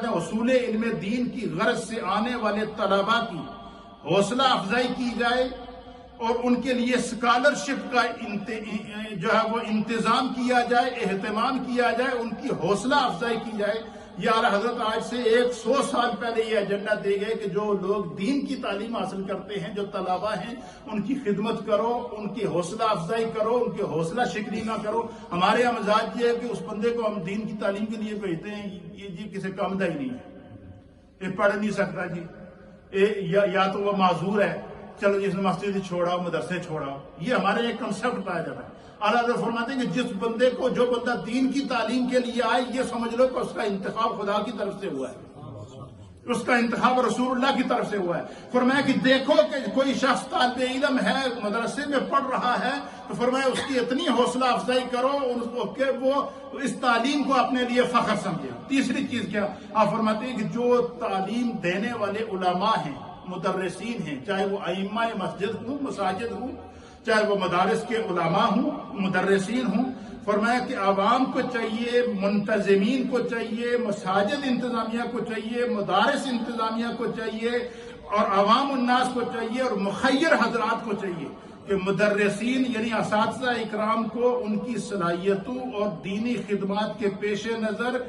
فرماتے ہیں اصول علم دین کی غرض سے آنے والے طلباء کی حوصلہ افزائی کی جائے اور ان کے لیے اسکالرشپ کا جو ہے وہ انتظام کیا جائے، اہتمام کیا جائے، ان کی حوصلہ افزائی کی جائے۔ یہ اعلیٰ حضرت آج سے 100 سال پہلے یہ ایجنڈا دے گئے کہ جو لوگ دین کی تعلیم حاصل کرتے ہیں، جو طلباء ہیں، ان کی خدمت کرو، ان کی حوصلہ افزائی کرو، ان کی حوصلہ شکنی نہ کرو۔ ہمارے یہاں مزاج یہ ہے کہ اس بندے کو ہم دین کی تعلیم کے لیے بھیجتے ہیں، یہ کسی کام کا ہی نہیں ہے، یہ پڑھ نہیں سکتا جی، یا تو وہ معذور ہے، چلو جس نے مسجد چھوڑاؤ، مدرسے چھوڑاؤ۔ یہ ہمارے ایک کنسپٹ پایا جاتا ہے۔ اعلیٰ حضرت فرماتے ہیں کہ جو بندہ دین کی تعلیم کے لیے آئے، یہ سمجھ لو کہ اس کا انتخاب خدا کی طرف سے ہوا ہے، اس کا انتخاب رسول اللہ کی طرف سے ہوا ہے۔ فرمایا کہ دیکھو کہ کوئی شخص طالب علم ہے، مدرسے میں پڑھ رہا ہے، تو فرمایا اس کی اتنی حوصلہ افزائی کرو کہ وہ اس تعلیم کو اپنے لیے فخر سمجھے۔ تیسری چیز کیا؟ آپ فرماتے ہیں کہ جو تعلیم دینے والے علماء ہیں، مدرسین ہیں، چاہے وہ ائمہ مسجد ہوں، مساجد ہوں، چاہے وہ مدارس کے علماء ہوں، مدرسین ہوں، فرمایا کہ عوام کو چاہیے، منتظمین کو چاہیے، مساجد انتظامیہ کو چاہیے، مدارس انتظامیہ کو چاہیے، اور عوام الناس کو چاہیے، اور مخیر حضرات کو چاہیے کہ مدرسین یعنی اساتذہ اکرام کو ان کی صلاحیتوں اور دینی خدمات کے پیش نظر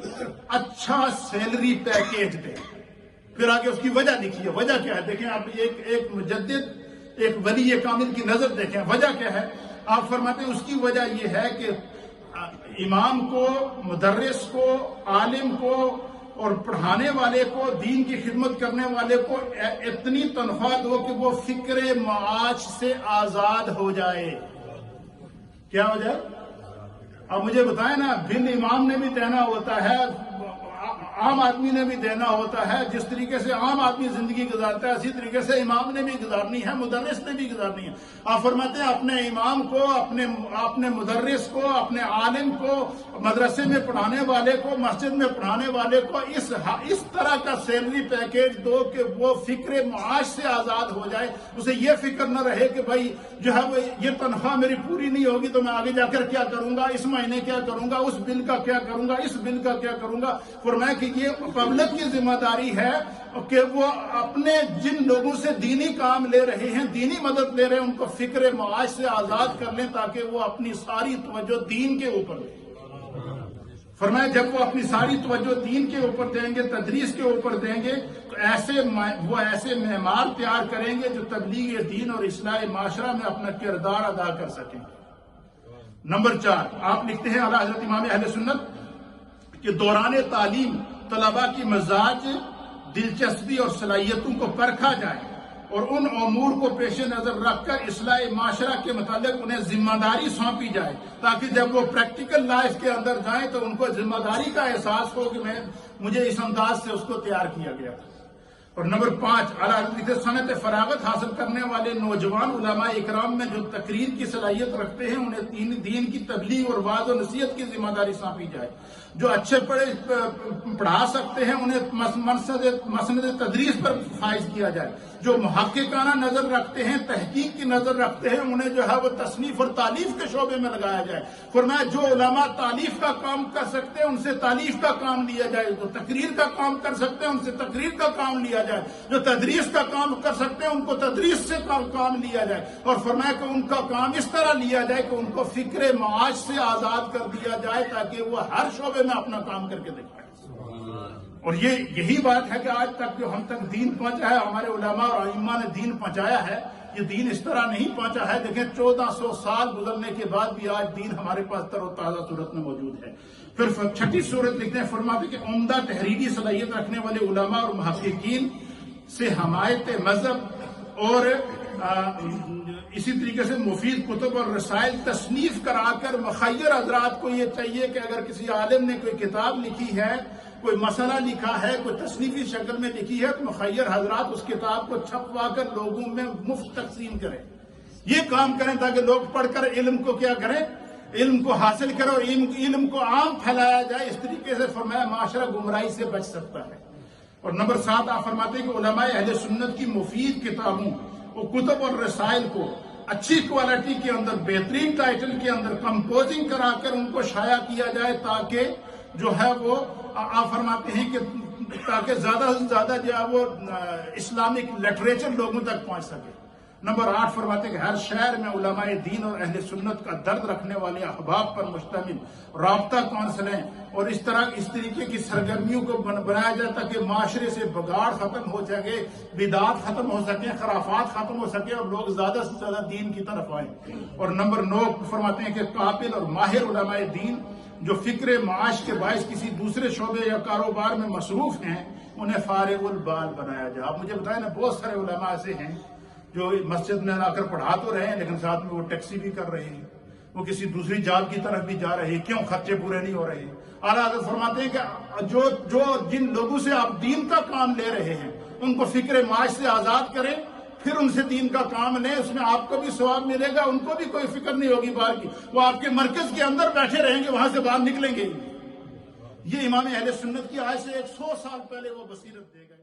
اچھا سیلری پیکیج دیں۔ پھر آگے اس کی وجہ لکھی ہے۔ وجہ کیا ہے؟ دیکھیں آپ، ایک مجدد، ایک ولی کامل کی نظر دیکھیں، وجہ کیا ہے؟ آپ فرماتے ہیں اس کی وجہ یہ ہے کہ امام کو، مدرس کو، عالم کو اور پڑھانے والے کو، دین کی خدمت کرنے والے کو اتنی تنخواہ دو کہ وہ فکر معاش سے آزاد ہو جائے۔ کیا ہو جائے؟ اب مجھے بتائیں نا، بن امام نے بھی دینا ہوتا ہے، عام آدمی نے بھی دینا ہوتا ہے، جس طریقے سے عام آدمی زندگی گزارتا ہے اسی طریقے سے امام نے بھی گزارنی ہے، مدرس نے بھی گزارنی ہے۔ آپ فرماتے ہیں اپنے امام کو، اپنے مدرس کو، اپنے عالم کو، مدرسے میں پڑھانے والے کو، مسجد میں پڑھانے والے کو اس طرح کا سیلری پیکیج دو کہ وہ فکر معاش سے آزاد ہو جائے، اسے یہ فکر نہ رہے کہ بھائی جو ہے وہ یہ تنخواہ میری پوری نہیں ہوگی تو میں آگے جا کر کیا کروں گا، اس مہینے کیا کروں گا، اس بل کا کیا کروں گا، اس بل کا کیا کروں گا۔ فرمایا کہ یہ پبلک کی ذمہ داری ہے کہ وہ اپنے جن لوگوں سے دینی کام لے رہے ہیں، دینی مدد لے رہے ہیں، ان کو فکر معاش سے آزاد کر لیں تاکہ وہ اپنی ساری توجہ دین کے اوپر دیں۔ فرمایا جب وہ اپنی ساری توجہ دین کے اوپر دیں گے، تدریس کے اوپر دیں گے، تو وہ ایسے معمار تیار کریں گے جو تبلیغ دین اور اصلاح معاشرہ میں اپنا کردار ادا کر سکیں۔ نمبر 4، آپ لکھتے ہیں اعلیٰ حضرت امام اہل سنت کہ دوران تعلیم طلباء کی مزاج، دلچسپی اور صلاحیتوں کو پرکھا جائے اور ان امور کو پیش نظر رکھ کر اصلاح معاشرہ کے متعلق انہیں ذمہ داری سونپی جائے، تاکہ جب وہ پریکٹیکل لائف کے اندر جائیں تو ان کو ذمہ داری کا احساس ہو کہ مجھے اس انداز سے اس کو تیار کیا گیا تھا۔ اور نمبر 5، اعلیٰ حضرت صنعت فراغت حاصل کرنے والے نوجوان علماء اکرام میں جو تقریر کی صلاحیت رکھتے ہیں انہیں دین کی تبلیغ اور وعظ و نصیحت کی ذمہ داری سونپی جائے۔ جو اچھے پڑھا سکتے ہیں انہیں مسند تدریس پر فائز کیا جائے۔ جو محققانہ نظر رکھتے ہیں، تحقیق کی نظر رکھتے ہیں، انہیں جو ہے وہ تصنیف اور تالیف کے شعبے میں لگایا جائے۔ فرمایا جو علماء تالیف کا کام کر سکتے ہیں ان سے تالیف کا کام لیا جائے، جو تقریر کا کام کر سکتے ہیں ان سے تقریر کا کام لیا جائے، جو تدریس کا کام کر سکتے ہیں ان کو تدریس سے کام لیا جائے۔ اور فرمایا کہ ان کا کام اس طرح لیا جائے کہ ان کو فکر معاش سے آزاد کر دیا جائے تاکہ وہ ہر شعبے میں اپنا کام کر کے دکھائے۔ اور یہی بات ہے کہ آج تک جو ہم تک دین پہنچا ہے، ہمارے علماء اور ائمہ نے دین پہنچایا ہے، یہ دین اس طرح نہیں پہنچا ہے۔ دیکھیں 1400 سال گزرنے کے بعد بھی آج دین ہمارے پاس تر و تازہ صورت میں موجود ہے۔ پھر 6 صورت لکھتے ہیں، فرماتے کہ عمدہ تحریری صلاحیت رکھنے والے علماء اور محققین سے حمایت مذہب اور اسی طریقے سے مفید کتب اور رسائل تصنیف کرا کر مخیر حضرات کو یہ چاہیے کہ اگر کسی عالم نے کوئی کتاب لکھی ہے، کوئی مسئلہ لکھا ہے، کوئی تصنیفی شکل میں لکھی ہے، تو مخیر حضرات اس کتاب کو چھپوا کر لوگوں میں مفت تقسیم کریں۔ یہ کام کریں تاکہ لوگ پڑھ کر علم کو کیا کریں، علم کو حاصل کریں اور علم کو عام پھیلایا جائے۔ اس طریقے سے فرمایا معاشرہ گمراہی سے بچ سکتا ہے۔ اور نمبر 7، آپ فرماتے ہیں کہ علماء اہل سنت کی مفید کتابوں اور کتب اور رسائل کو اچھی کوالٹی کے اندر، بہترین ٹائٹل کے اندر کمپوزنگ کرا کر ان کو شائع کیا جائے تاکہ جو ہے وہ آپ فرماتے ہیں کہ تاکہ زیادہ سے زیادہ جو ہے وہ اسلامک لٹریچر لوگوں تک پہنچ سکے۔ نمبر 8 فرماتے ہیں کہ ہر شہر میں علماء دین اور اہل سنت کا درد رکھنے والے احباب پر مشتمل رابطہ کونسلیں اور اس طریقے کی سرگرمیوں کو بنایا جائے تاکہ معاشرے سے بگاڑ ختم ہو سکے، بدعات ختم ہو سکے، خرافات ختم ہو سکے اور لوگ زیادہ سے زیادہ دین کی طرف آئیں۔ اور نمبر 9 فرماتے ہیں کہ قابل اور ماہر علماء دین جو فکر معاش کے باعث کسی دوسرے شعبے یا کاروبار میں مصروف ہیں انہیں فارغ البال بنایا جائے۔ آپ مجھے بتائیں نا، بہت سارے علماء ایسے ہیں جو مسجد میں آ کر پڑھا تو رہے ہیں لیکن ساتھ میں وہ ٹیکسی بھی کر رہے ہیں، وہ کسی دوسری جاب کی طرف بھی جا رہے ہیں، کیوں؟ خرچے پورے نہیں ہو رہے۔ اعلیٰ حضرت فرماتے ہیں کہ جن لوگوں سے آپ دین کا کام لے رہے ہیں ان کو فکر معاش سے آزاد کریں، پھر ان سے دین کا کام لیں، اس میں آپ کو بھی ثواب ملے گا، ان کو بھی کوئی فکر نہیں ہوگی باہر کی، وہ آپ کے مرکز کے اندر بیٹھے رہیں گے، وہاں سے باہر نکلیں گے۔ یہ امام اہل سنت کی آج سے 100 سال پہلے وہ بصیرت دے گئے۔